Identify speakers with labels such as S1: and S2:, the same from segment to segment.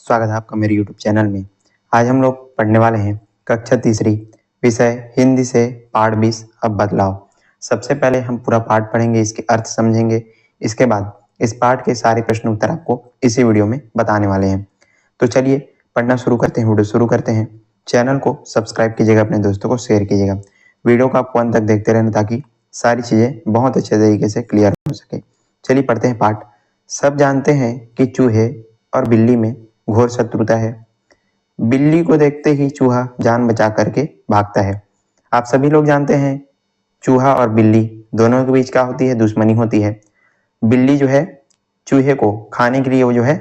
S1: स्वागत है आपका मेरे YouTube चैनल में। आज हम लोग पढ़ने वाले हैं कक्षा तीसरी विषय हिंदी से पाठ 20 अब बदलाव। सबसे पहले हम पूरा पाठ पढ़ेंगे, इसके अर्थ समझेंगे। इसके बाद इस पाठ के सारे प्रश्न उत्तर आपको इसी वीडियो में बताने वाले हैं। तो चलिए पढ़ना शुरू करते हैं, वीडियो शुरू करते हैं। चैनल को सब्सक्राइब कीजिएगा, अपने दोस्तों को शेयर कीजिएगा। वीडियो को आपको अंत तक देखते रहना ताकि सारी चीज़ें बहुत अच्छे तरीके से क्लियर हो सके। चलिए पढ़ते हैं पाठ। सब जानते हैं कि चूहे और बिल्ली में घोर शत्रुता है। बिल्ली को देखते ही चूहा जान बचा करके भागता है। आप सभी लोग जानते हैं चूहा और बिल्ली दोनों के बीच क्या होती है, दुश्मनी होती है। बिल्ली जो है चूहे को खाने के लिए वो जो है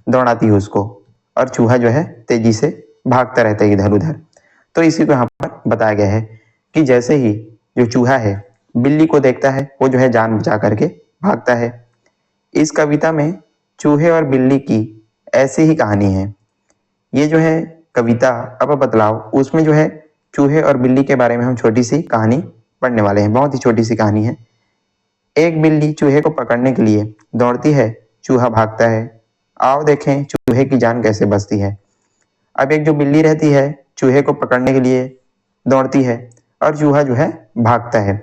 S1: दौड़ाती है उसको, और चूहा जो है तेजी से भागता रहता है इधर उधर। तो इसी को यहाँ पर बताया गया है कि जैसे ही जो चूहा है बिल्ली को देखता है वो जो है जान बचा करके भागता है। इस कविता में चूहे और बिल्ली की ऐसी ही कहानी है। ये जो है कविता अब बदलाव, उसमें जो है चूहे और बिल्ली के बारे में हम छोटी सी कहानी पढ़ने वाले हैं। बहुत ही छोटी सी कहानी है। एक बिल्ली चूहे को पकड़ने के लिए दौड़ती है, चूहा भागता है। आओ देखें चूहे की जान कैसे बचती है। अब एक जो बिल्ली रहती है चूहे को पकड़ने के लिए दौड़ती है और चूहा जो है भागता है।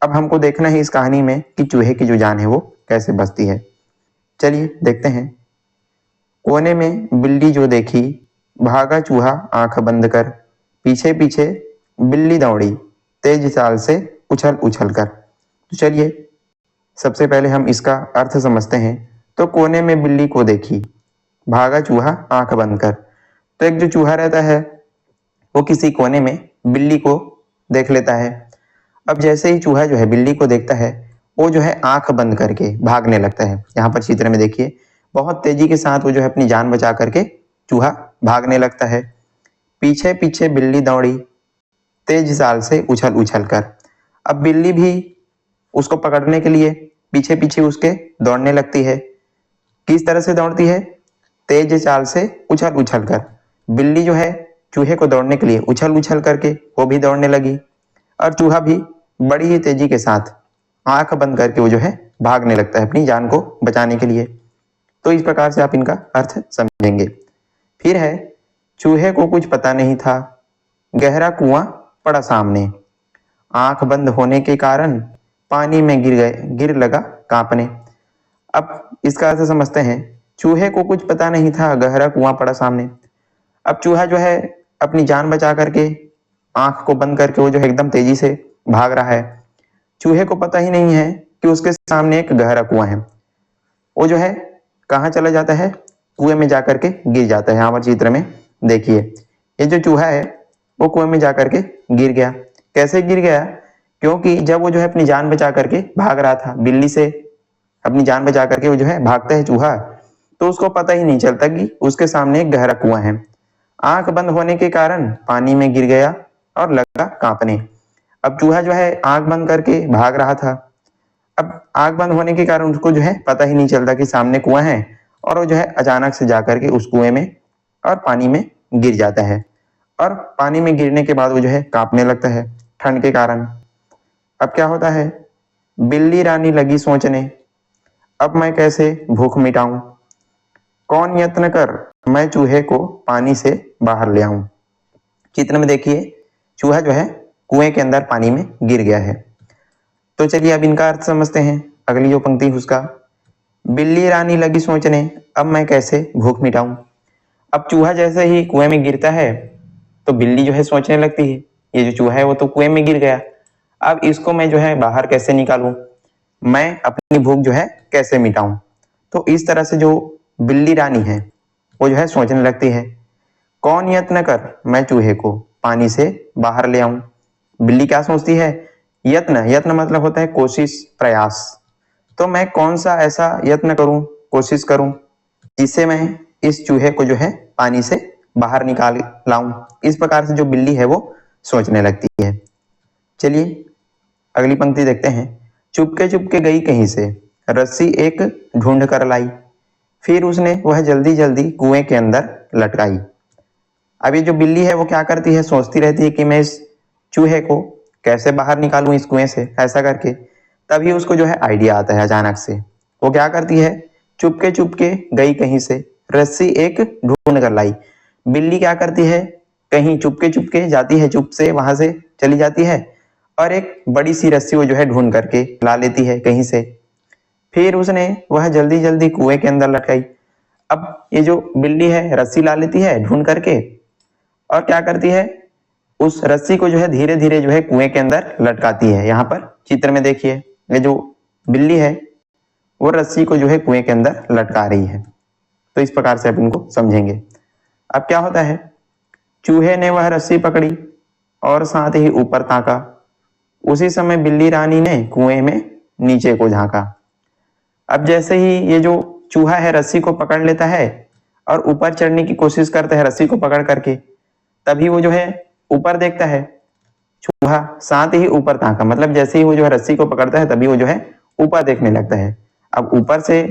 S1: अब हमको देखना है इस कहानी में कि चूहे की जो जान है वो कैसे बचती है। चलिए देखते हैं। कोने में बिल्ली जो देखी, भागा चूहा आंख बंद कर। पीछे पीछे बिल्ली दौड़ी, तेज चाल से उछल उछल कर। तो चलिए सबसे पहले हम इसका अर्थ समझते हैं। तो कोने में बिल्ली को देखी, भागा चूहा आंख बंद कर। तो एक जो चूहा रहता है वो किसी कोने में बिल्ली को देख लेता है। अब जैसे ही चूहा जो है बिल्ली को देखता है वो जो है आंख बंद करके भागने लगता है। यहाँ पर चित्र में देखिए बहुत तेजी के साथ वो जो है अपनी जान बचा करके चूहा भागने लगता है। पीछे पीछे बिल्ली दौड़ी, तेज चाल से उछल उछल कर। अब बिल्ली भी उसको पकड़ने के लिए पीछे पीछे उसके दौड़ने लगती है। किस तरह से दौड़ती है? तेज चाल से उछल उछल कर। बिल्ली जो है चूहे को दौड़ने के लिए उछल उछल करके वो भी दौड़ने लगी, और चूहा भी बड़ी ही तेजी के साथ आंख बंद करके वो जो है भागने लगता है अपनी जान को बचाने के लिए। तो इस प्रकार से आप इनका अर्थ समझेंगे। फिर है, चूहे को कुछ पता नहीं था, गहरा कुआं पड़ा सामने। आंख बंद होने के कारण पानी में गिर लगा कांपने। अब इसका अर्थ समझते हैं। चूहे को कुछ पता नहीं था, गहरा कुआं पड़ा सामने। अब चूहा जो है अपनी जान बचा करके आंख को बंद करके वो जो है एकदम तेजी से भाग रहा है। चूहे को पता ही नहीं है कि उसके सामने एक गहरा कुआं है। वो जो है कहाँ चला जाता है? कुएं में जाकर के गिर जाता है। यहाँ पर चित्र में देखिए ये जो चूहा है वो कुएं में जाकर के गिर गया। कैसे गिर गया? क्योंकि जब वो जो है अपनी जान बचा करके भाग रहा था, बिल्ली से अपनी जान बचा करके वो जो है भागता है चूहा, तो उसको पता ही नहीं चलता कि उसके सामने एक गहरा कुआं है। आंख बंद होने के कारण पानी में गिर गया और लगा कांपने। अब चूहा जो है आंख बंद करके भाग रहा था। अब आंख बंद होने के कारण उसको जो है पता ही नहीं चलता कि सामने कुआं है, और वो जो है अचानक से जाकर के उस कुएं में और पानी में गिर जाता है। और पानी में गिरने के बाद वो जो है कांपने लगता है ठंड के कारण। अब क्या होता है? बिल्ली रानी लगी सोचने, अब मैं कैसे भूख मिटाऊं। कौन यत्न कर मैं चूहे को पानी से बाहर ले आऊं। चित्र में देखिए चूहा जो है कुएं के अंदर पानी में गिर गया है। तो चलिए अब इनका अर्थ समझते हैं। अगली जो पंक्ति उसका, बिल्ली रानी लगी सोचने, अब मैं कैसे भूख मिटाऊं। अब चूहा जैसे ही कुएं में गिरता है तो बिल्ली जो है सोचने लगती है ये जो चूहा है वो तो कुएं में गिर गया, अब इसको मैं जो है बाहर कैसे निकालूं, मैं अपनी भूख जो है कैसे मिटाऊं। तो इस तरह से जो बिल्ली रानी है वो जो है सोचने लगती है। कौन यत्न कर मैं चूहे को पानी से बाहर ले आऊं। बिल्ली क्या सोचती है? यत्न, यत्न मतलब होता है कोशिश, प्रयास। तो मैं कौन सा ऐसा यत्न करूं, कोशिश करूं, जिससे मैं इस चूहे को जो है पानी से बाहर निकाल लाऊं। इस प्रकार से जो बिल्ली है वो सोचने लगती है। चलिए अगली पंक्ति देखते हैं। चुपके चुपके गई कहीं से, रस्सी एक ढूंढ कर लाई। फिर उसने वह जल्दी जल्दी कुएं के अंदर लटकाई। अब ये जो बिल्ली है वो क्या करती है? सोचती रहती है कि मैं इस चूहे को कैसे बाहर निकालूं इस कुएं से, ऐसा करके। तभी उसको जो है आइडिया आता है अचानक से। वो क्या करती है? चुपके चुपके गई कहीं से, रस्सी एक ढूंढ कर लाई। बिल्ली क्या करती है, कहीं चुपके चुपके जाती है, चुप से वहां से चली जाती है और एक बड़ी सी रस्सी वो जो है ढूंढ करके ला लेती है कहीं से। फिर उसने वह जल्दी जल्दी कुएं के अंदर लटकाई। अब ये जो बिल्ली है रस्सी ला लेती है ढूंढ करके और क्या करती है, उस रस्सी को जो है धीरे धीरे जो है कुएं के अंदर लटकाती है। यहाँ पर चित्र में देखिए, ये जो बिल्ली है वो रस्सी को जो है कुएं के अंदर लटका रही है। तो इस प्रकार से आप इनको समझेंगे। अब क्या होता है, चूहे ने वह रस्सी पकड़ी और साथ ही ऊपर ताका। उसी समय बिल्ली रानी ने कुएं में नीचे को झांका। अब जैसे ही ये जो चूहा है रस्सी को पकड़ लेता है और ऊपर चढ़ने की कोशिश करता है रस्सी को पकड़ करके, तभी वो जो है ऊपर देखता है। चूहा साथ ही ऊपर ताका, मतलब जैसे ही वो जो है रस्सी को पकड़ता है तभी वो जो है ऊपर देखने लगता है। अब ऊपर से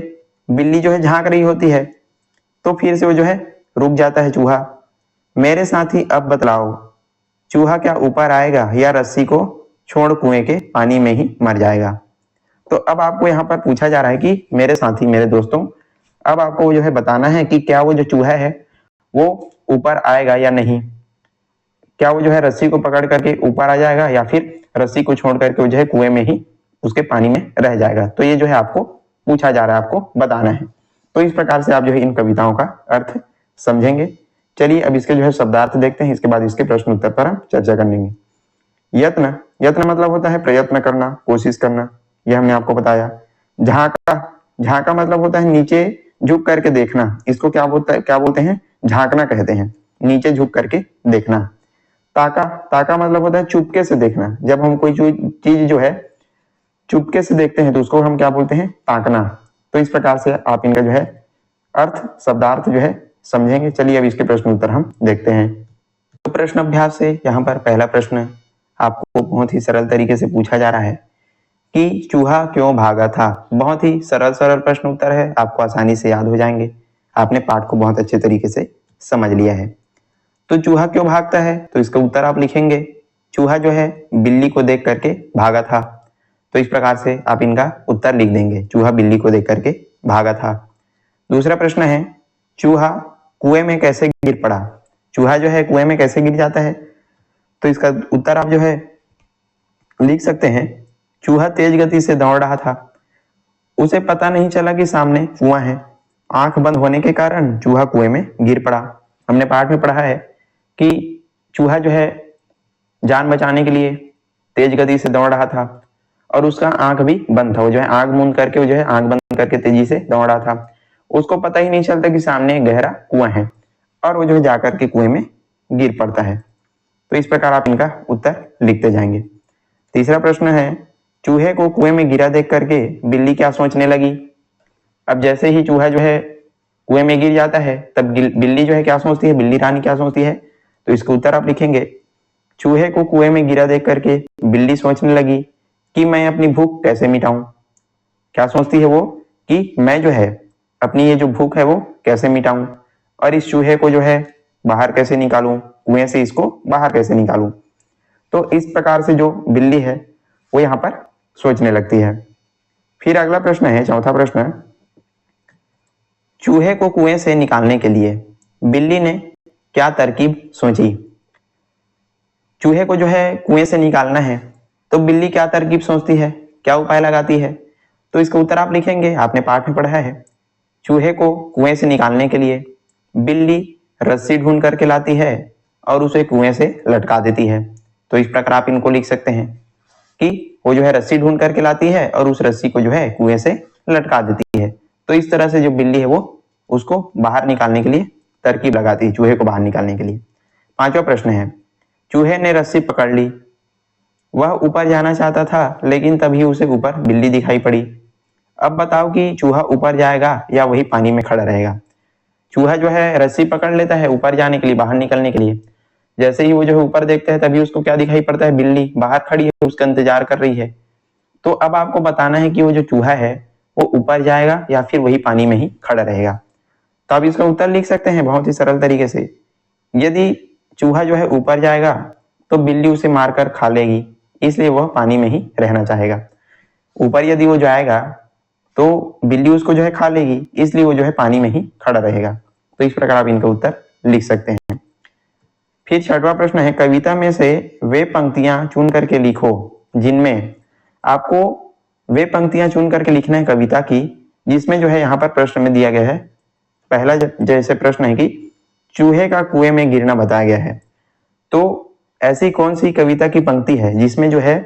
S1: बिल्ली जो है झांक रही होती है, तो फिर से वो जो है रुक जाता है चूहा। मेरे साथी अब बतलाओ, चूहा क्या ऊपर आएगा या रस्सी को छोड़ कुएं के पानी में ही मर जाएगा। तो अब आपको यहाँ पर पूछा जा रहा है कि मेरे साथी, मेरे दोस्तों, अब आपको जो है बताना है कि क्या वो जो चूहा है वो ऊपर आएगा या नहीं। क्या वो जो है रस्सी को पकड़ करके ऊपर आ जाएगा या फिर रस्सी को छोड़ करके वो जो है कुएं में ही उसके पानी में रह जाएगा। तो ये जो है आपको पूछा जा रहा है, आपको बताना है। तो इस प्रकार से आप जो है इन कविताओं का अर्थ समझेंगे। चलिए अब इसके जो है शब्दार्थ देखते हैं, इसके बाद इसके प्रश्न उत्तर पर हम चर्चा करेंगे। यत्न, यत्न मतलब होता है प्रयत्न करना, कोशिश करना, यह हमने आपको बताया। झांका, झांका मतलब होता है नीचे झुक करके देखना, इसको क्या बोलते हैं, झांकना कहते हैं, नीचे झुक करके देखना। ताका, ताका मतलब होता है चुपके से देखना, जब हम कोई चीज जो है चुपके से देखते हैं तो उसको हम क्या बोलते हैं, ताकना। तो इस प्रकार से आप इनका जो है अर्थ, शब्दार्थ जो है समझेंगे। चलिए अब इसके प्रश्न उत्तर हम देखते हैं। तो प्रश्न अभ्यास से यहाँ पर पहला प्रश्न आपको बहुत ही सरल तरीके से पूछा जा रहा है कि चूहा क्यों भागा था। बहुत ही सरल सरल प्रश्न उत्तर है, आपको आसानी से याद हो जाएंगे। आपने पाठ को बहुत अच्छे तरीके से समझ लिया है। तो चूहा क्यों भागता है, तो इसका उत्तर आप लिखेंगे, चूहा जो है बिल्ली को देख करके भागा था। तो इस प्रकार से आप इनका उत्तर लिख देंगे, चूहा बिल्ली को देख करके भागा था। दूसरा प्रश्न है, चूहा कुएं में कैसे गिर पड़ा। चूहा जो है कुएं में कैसे गिर जाता है, तो इसका उत्तर आप जो है लिख सकते हैं, चूहा तेज गति से दौड़ रहा था, उसे पता नहीं चला कि सामने कुआं है, आंख बंद होने के कारण चूहा कुएं में गिर पड़ा। हमने पाठ में पढ़ा है कि चूहा जो है जान बचाने के लिए तेज गति से दौड़ रहा था और उसका आंख भी बंद था, वो जो है आंख मूंद करके, वो जो है आंख बंद करके तेजी से दौड़ रहा था। उसको पता ही नहीं चलता कि सामने एक गहरा कुआं है और वो जो है जाकर के कुएं में गिर पड़ता है। तो इस प्रकार आप इनका उत्तर लिखते जाएंगे। तीसरा प्रश्न है, चूहे को कुएं में गिरा देख करके बिल्ली क्या सोचने लगी। अब जैसे ही चूहा जो है कुएं में गिर जाता है तब बिल्ली जो है क्या सोचती है, बिल्ली रानी क्या सोचती है, तो इसका उत्तर आप लिखेंगे, चूहे को कुएं में गिरा देख करके बिल्ली सोचने लगी कि मैं अपनी भूख कैसे मिटाऊं। क्या सोचती है वो, कि मैं जो है अपनी ये जो भूख है वो कैसे मिटाऊं और इस चूहे को जो है बाहर कैसे निकालूं, कुएं से इसको बाहर कैसे निकालूं। तो इस प्रकार से जो बिल्ली है वो यहाँ पर सोचने लगती है। फिर अगला प्रश्न है, चौथा प्रश्न, चूहे को कुएं से निकालने के लिए बिल्ली ने क्या तरकीब सोची। चूहे को जो है कुएं से निकालना है तो बिल्ली क्या तरकीब सोचती है, क्या उपाय लगाती है, तो इसका उत्तर आप लिखेंगे, आपने पाठ में पढ़ा है, चूहे को कुएं से निकालने के लिए बिल्ली रस्सी ढूंढ करके लाती है और उसे कुएं से लटका देती है। तो इस प्रकार आप इनको लिख सकते हैं कि वो जो है रस्सी ढूंढ करके लाती है और उस रस्सी को जो है कुएं से लटका देती है। तो इस तरह से जो बिल्ली है वो उसको बाहर निकालने के लिए तरकीब लगाती है, चूहे को बाहर निकालने के लिए। पांचवा प्रश्न है, चूहे ने रस्सी पकड़ ली, वह ऊपर जाना चाहता था लेकिन तभी उसे ऊपर बिल्ली दिखाई पड़ी। अब बताओ कि चूहा ऊपर जाएगा या वही पानी में खड़ा रहेगा। चूहा जो है रस्सी पकड़ लेता है ऊपर जाने के लिए, बाहर निकलने के लिए। जैसे ही वो जो है ऊपर देखता है तभी उसको क्या दिखाई पड़ता है, बिल्ली बाहर खड़ी है, उसका इंतजार कर रही है। तो अब आपको बताना है कि वो जो चूहा है वो ऊपर जाएगा या फिर वही पानी में ही खड़ा रहेगा। तो आप इसका उत्तर लिख सकते हैं बहुत ही सरल तरीके से। यदि चूहा जो है ऊपर जाएगा तो बिल्ली उसे मारकर खा लेगी, इसलिए वह पानी में ही रहना चाहेगा। ऊपर यदि वो जाएगा तो बिल्ली उसको जो है खा लेगी, इसलिए वो जो है पानी में ही खड़ा रहेगा। तो इस प्रकार आप इनका उत्तर लिख सकते हैं। फिर छठवां प्रश्न है, कविता में से वे पंक्तियां चुन करके लिखो जिनमें आपको वे पंक्तियां चुन करके लिखना है कविता की जिसमें जो है यहाँ पर प्रश्न में दिया गया है। पहला जैसे प्रश्न है कि चूहे का कुएं में गिरना बताया गया है, तो ऐसी कौन सी कविता की पंक्ति है जिसमें जो है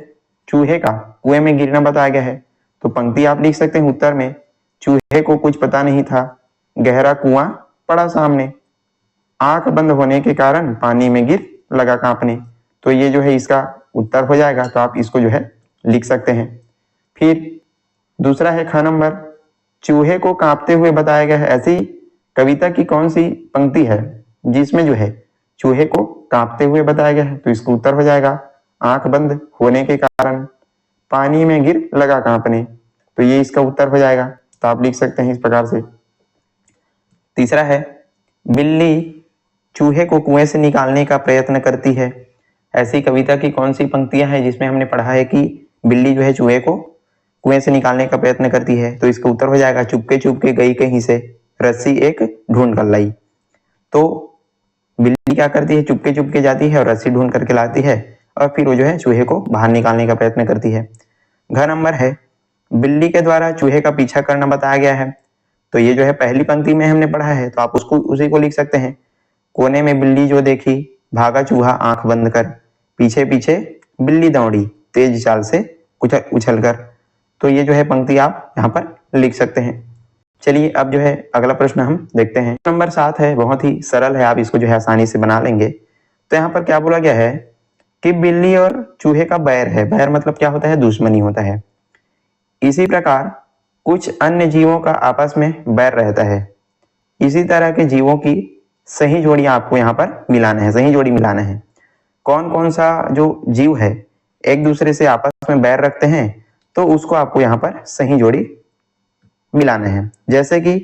S1: चूहे का कुएं में गिरना बताया गया है। तो पंक्ति आप लिख सकते हैं उत्तर में, चूहे को कुछ पता नहीं था, गहरा कुआं पड़ा सामने, आंख बंद होने के कारण पानी में गिर लगा कांपने। तो ये जो है इसका उत्तर हो जाएगा, तो आप इसको जो है लिख सकते हैं। फिर दूसरा है ख नंबर, चूहे को कांपते हुए बताया गया है, ऐसी कविता की कौन सी पंक्ति है जिसमें जो है चूहे को कांपते हुए बताया गया है। तो इसका उत्तर हो जाएगा, आंख बंद होने के कारण पानी में गिर लगा कांपने। तो ये इसका उत्तर हो जाएगा, तो आप लिख सकते हैं इस प्रकार से। तीसरा है, बिल्ली चूहे को कुएं से निकालने का प्रयत्न करती है, ऐसी कविता की कौन सी पंक्तियां हैं जिसमें हमने पढ़ा है कि बिल्ली जो है चूहे को कुएं से निकालने का प्रयत्न करती है। तो इसका उत्तर हो जाएगा, चुपके चुपके गई कहीं से रस्सी एक ढूंढ कर लाई। तो बिल्ली क्या करती है, चुपके चुपके जाती है और रस्सी ढूंढ करके लाती है और फिर वो जो है चूहे को बाहर निकालने का प्रयत्न करती है। घ नंबर है, बिल्ली के द्वारा चूहे का पीछा करना बताया गया है, तो ये जो है पहली पंक्ति में हमने पढ़ा है, तो आप उसको उसी को लिख सकते हैं। कोने में बिल्ली जो देखी, भागा चूहा आंख बंद कर, पीछे पीछे बिल्ली दौड़ी तेज चाल से उछल कर। तो ये जो है पंक्ति आप यहाँ पर लिख सकते हैं। चलिए अब जो है अगला प्रश्न हम देखते हैं। नंबर 7 है, बहुत ही सरल है, आप इसको जो है आसानी से बना लेंगे। तो यहाँ पर क्या बोला गया है कि बिल्ली और चूहे का बैर है। बैर मतलब क्या होता है, दुश्मनी होता है। इसी प्रकार कुछ अन्य जीवों का आपस में बैर रहता है। इसी तरह के जीवों की सही जोड़ी आपको यहाँ पर मिलाना है, सही जोड़ी मिलाना है। कौन कौन सा जो जीव है एक दूसरे से आपस में बैर रखते हैं, तो उसको आपको यहाँ पर सही जोड़ी मिलाना है। जैसे कि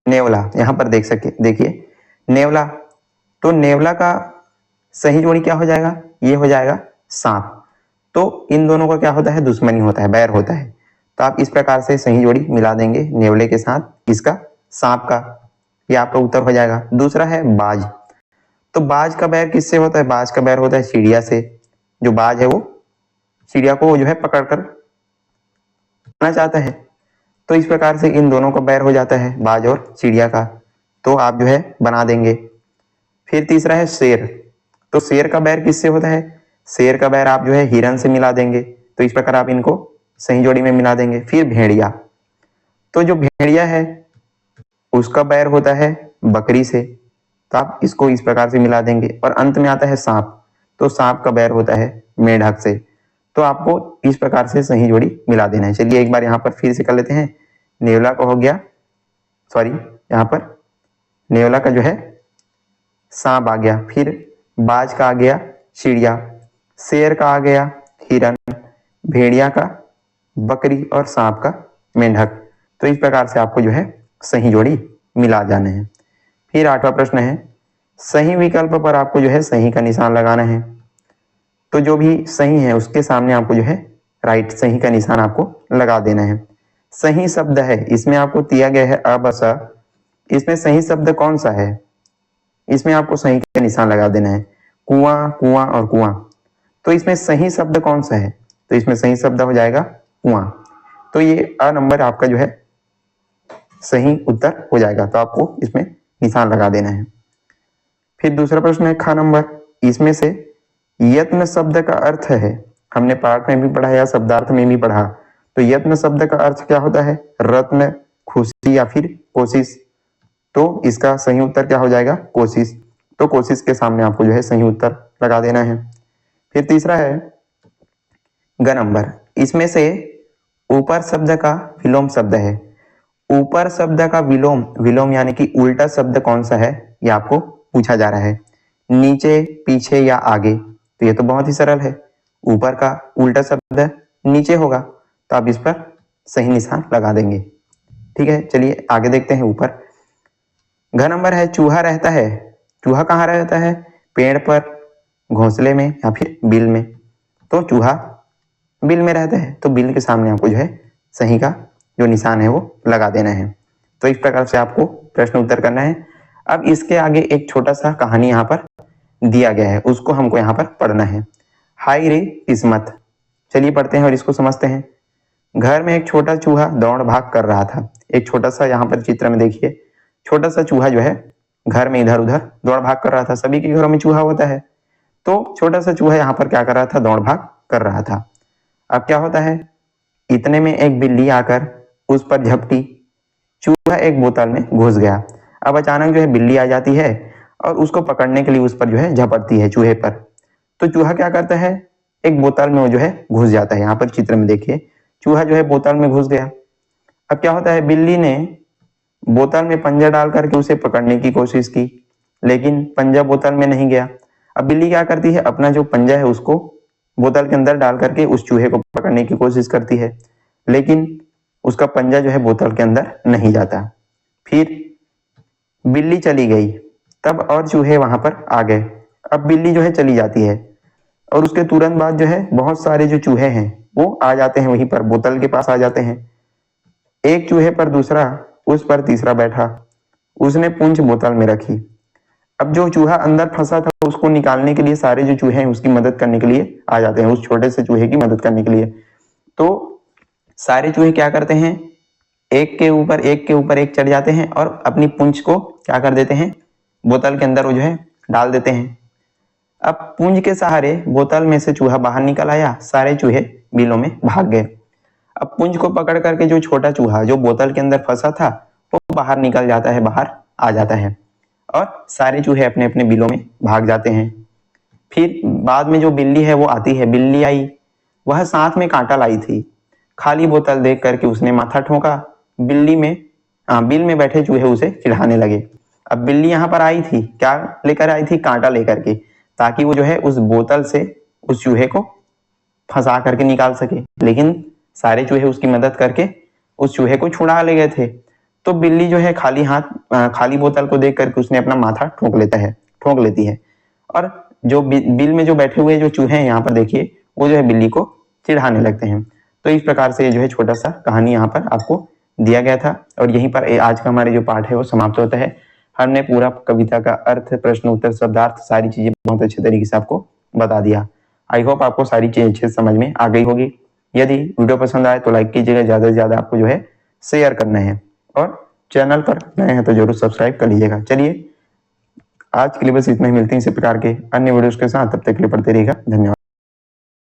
S1: नेवला, यहाँ पर देखिए नेवला, तो नेवला का सही जोड़ी क्या हो जाएगा, ये हो जाएगा सांप। तो इन दोनों का क्या होता है, दुश्मनी होता है, बैर होता है। तो आप इस प्रकार से सही जोड़ी मिला देंगे नेवले के साथ इसका सांप का, ये आपका उत्तर हो जाएगा। दूसरा है बाज, तो बाज का बैर किससे होता है, बाज का बैर होता है चिड़िया से। जो बाज है वो चिड़िया को जो है पकड़ कर खाना चाहता है, तो इस प्रकार से इन दोनों का बैर हो जाता है, बाज और चिड़िया का। तो आप जो है बना देंगे। फिर तीसरा है शेर, तो शेर का बैर किससे होता है, शेर का बैर आप जो है हिरन से मिला देंगे। तो इस प्रकार आप इनको सही जोड़ी में मिला देंगे। फिर भेड़िया, तो जो भेड़िया है उसका बैर होता है बकरी से, तो आप इसको इस प्रकार से मिला देंगे। और अंत में आता है सांप, तो सांप का बैर होता है मेंढक से। तो आपको इस प्रकार से सही जोड़ी मिला देना है। चलिए एक बार यहाँ पर फिर से कर लेते हैं। नेवला का हो गया, सॉरी यहाँ पर नेवला का जो है सांप आ गया, फिर बाज का आ गया चिड़िया, शेर का आ गया हिरन, भेड़िया का बकरी और सांप का मेंढक। तो इस प्रकार से आपको जो है सही जोड़ी मिला जाने हैं। फिर 8वां प्रश्न है, सही विकल्प पर आपको जो है सही का निशान लगाना है। तो जो भी सही है उसके सामने आपको जो है राइट सही का निशान आपको लगा देना है। सही शब्द है, इसमें आपको दिया गया है अ ब स, इसमें सही शब्द कौन सा है, इसमें आपको सही का निशान लगा देना है। कुआं, कुआं और कुआं, तो इसमें सही शब्द कौन सा है, तो इसमें सही शब्द हो जाएगा कुआं। तो ये अ नंबर आपका जो है सही उत्तर हो जाएगा, तो आपको इसमें निशान लगा देना है। फिर दूसरा प्रश्न है ख नंबर, इसमें से यत्न शब्द का अर्थ है, हमने पाठ में भी पढ़ा या शब्दार्थ में भी पढ़ा, तो यत्न शब्द का अर्थ क्या होता है, रत्न, खुशी या फिर कोशिश। तो इसका सही उत्तर क्या हो जाएगा, कोशिश। तो कोशिश के सामने आपको जो है सही उत्तर लगा देना है। फिर तीसरा है ग नंबर, इसमें से ऊपर शब्द का विलोम शब्द है। ऊपर शब्द का विलोम, विलोम यानी कि उल्टा शब्द कौन सा है, ये आपको पूछा जा रहा है। नीचे, पीछे या आगे, तो ये तो बहुत ही सरल है, ऊपर का उल्टा शब्द नीचे होगा, तो आप इस पर सही निशान लगा देंगे। ठीक है, चलिए आगे देखते हैं। ऊपर घ नंबर है, चूहा रहता है। चूहा कहाँ रहता है, पेड़ पर, घोंसले में या फिर बिल में। तो चूहा बिल में रहता है, तो बिल के सामने आपको जो है सही का जो निशान है वो लगा देना है। तो इस प्रकार से आपको प्रश्न उत्तर करना है। अब इसके आगे एक छोटा सा कहानी यहाँ पर दिया गया है, उसको हमको यहाँ पर पढ़ना है। हाय रे किस्मत। चलिए पढ़ते हैं और इसको समझते हैं। घर में एक छोटा चूहा दौड़ भाग कर रहा था। एक छोटा सा यहाँ पर चित्र में देखिए, छोटा सा चूहा जो है घर में इधर उधर दौड़ भाग कर रहा था। सभी के घरों में चूहा होता है, तो छोटा सा चूहा यहाँ पर क्या कर रहा था, दौड़ भाग कर रहा था। अब क्या होता है, इतने में एक बिल्ली आकर उस पर झपटी। चूहा एक बोतल में घुस गया। अब अचानक जो है बिल्ली आ जाती है और उसको पकड़ने के लिए उस पर जो है झपटती है, चूहे पर। तो चूहा क्या करता है, एक बोतल में वो जो है घुस जाता है। यहाँ पर चित्र में देखिए, चूहा जो है बोतल में घुस गया। अब क्या होता है, बिल्ली ने बोतल में पंजा डाल करके उसे पकड़ने की कोशिश की, लेकिन पंजा बोतल में नहीं गया। अब बिल्ली क्या करती है, अपना जो पंजा है उसको बोतल के अंदर डाल करके उस चूहे को पकड़ने की कोशिश करती है, लेकिन उसका पंजा जो है बोतल के अंदर नहीं जाता। फिर बिल्ली चली गई, तब और चूहे वहां पर आ गए। अब बिल्ली जो है चली जाती है और उसके तुरंत बाद जो है बहुत सारे जो चूहे हैं वो आ जाते हैं, वहीं पर बोतल के पास आ जाते हैं। एक चूहे पर दूसरा, उस पर तीसरा बैठा। उसने पूंछ बोतल में रखी। अब जो चूहा अंदर फंसा था उसको निकालने के लिए सारे जो चूहे हैं उसकी मदद करने के लिए आ जाते हैं, उस छोटे से चूहे की मदद करने के लिए। तो सारे चूहे क्या करते हैं, एक के ऊपर एक चढ़ जाते हैं और अपनी पूंछ को क्या कर देते हैं, बोतल के अंदर वो जो है डाल देते हैं। अब पूंछ के सहारे बोतल में से चूहा बाहर निकल आया, सारे चूहे बिलों में भाग गए। अब पूंछ को पकड़ करके जो छोटा चूहा जो बोतल के अंदर फंसा था वो बाहर निकल जाता है, बाहर आ जाता है और सारे चूहे अपने अपने बिलों में भाग जाते हैं। फिर बाद में जो बिल्ली है वो आती है। बिल्ली आई, वह साथ में कांटा लाई थी। खाली बोतल देख करके उसने माथा ठोका। बिल में बैठे चूहे उसे चिढ़ाने लगे। अब बिल्ली यहाँ पर आई थी, क्या लेकर आई थी, कांटा लेकर के, ताकि वो जो है उस बोतल से उस चूहे को फंसा करके निकाल सके, लेकिन सारे चूहे उसकी मदद करके उस चूहे को छुड़ा ले गए थे। तो बिल्ली जो है खाली बोतल को देख करके उसने अपना माथा ठोक लेती है और जो बिल में जो बैठे हुए जो चूहे हैं यहाँ पर देखिए, वो जो है बिल्ली को चिढ़ाने लगते हैं। तो इस प्रकार से जो है छोटा सा कहानी यहाँ पर आपको दिया गया था और यहीं पर आज का हमारे जो पाठ है वो समाप्त होता है। हमने पूरा कविता का अर्थ, प्रश्न उत्तर, शब्दार्थ, सारी चीजें बहुत अच्छे तरीके से आपको बता दिया। आई होप आपको सारी चीजें अच्छे से समझ में आ गई होगी। यदि वीडियो पसंद आए तो लाइक कीजिएगा, ज्यादा से ज्यादा आपको जो है शेयर करना है और चैनल पर नए हैं तो जरूर सब्सक्राइब कर लीजिएगा। चलिए आज के लिए बस इतना ही, मिलते हैं इसी प्रकार के अन्य वीडियोस के साथ, तब तक के लिए पढ़ते रहिएगा। धन्यवाद।